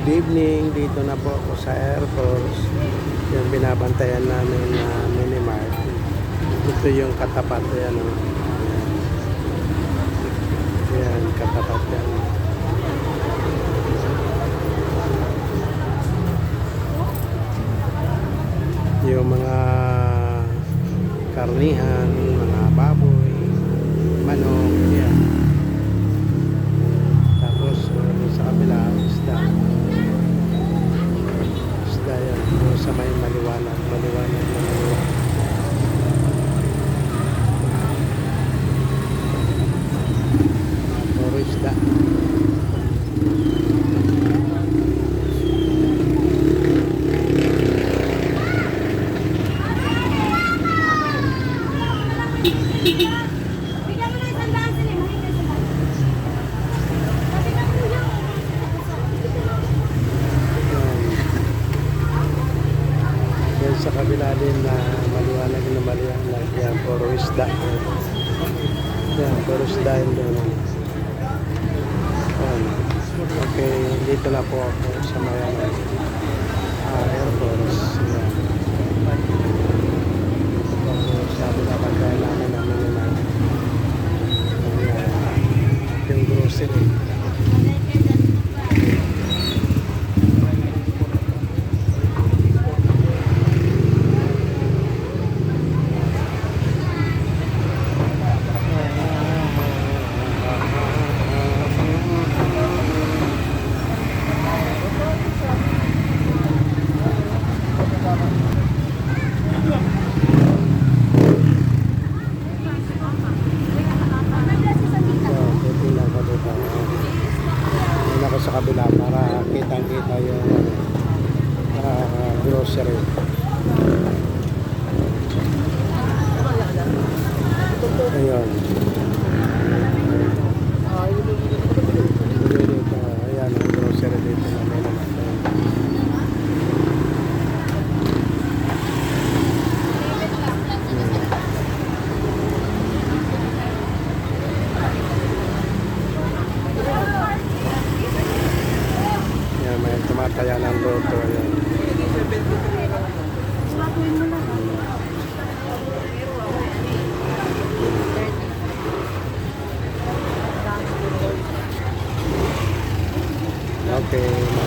evening, dito na po ako sa Air Force. Yung binabantayan namin na Minimart. Ito yung katapat yan. Yan, katapat yan. Yung mga karnihan, mga baboy, manok, yan. Tapos sa kabila, isda. Isda yan. Sa may maliwanag na maliwanag. Puro isda. Sa kabila din na maliwanag yan, puro isda yan, puro isda yun doon. Okay, dito na po ako sa may Air Force yan. Sabi na pagkain namin naman yung grocery. Sa kabila para kitang-kita yung grocery. Ayun. Dito, ayan ang grocery dito na may naman. May tumataya ng loto yan. Okay.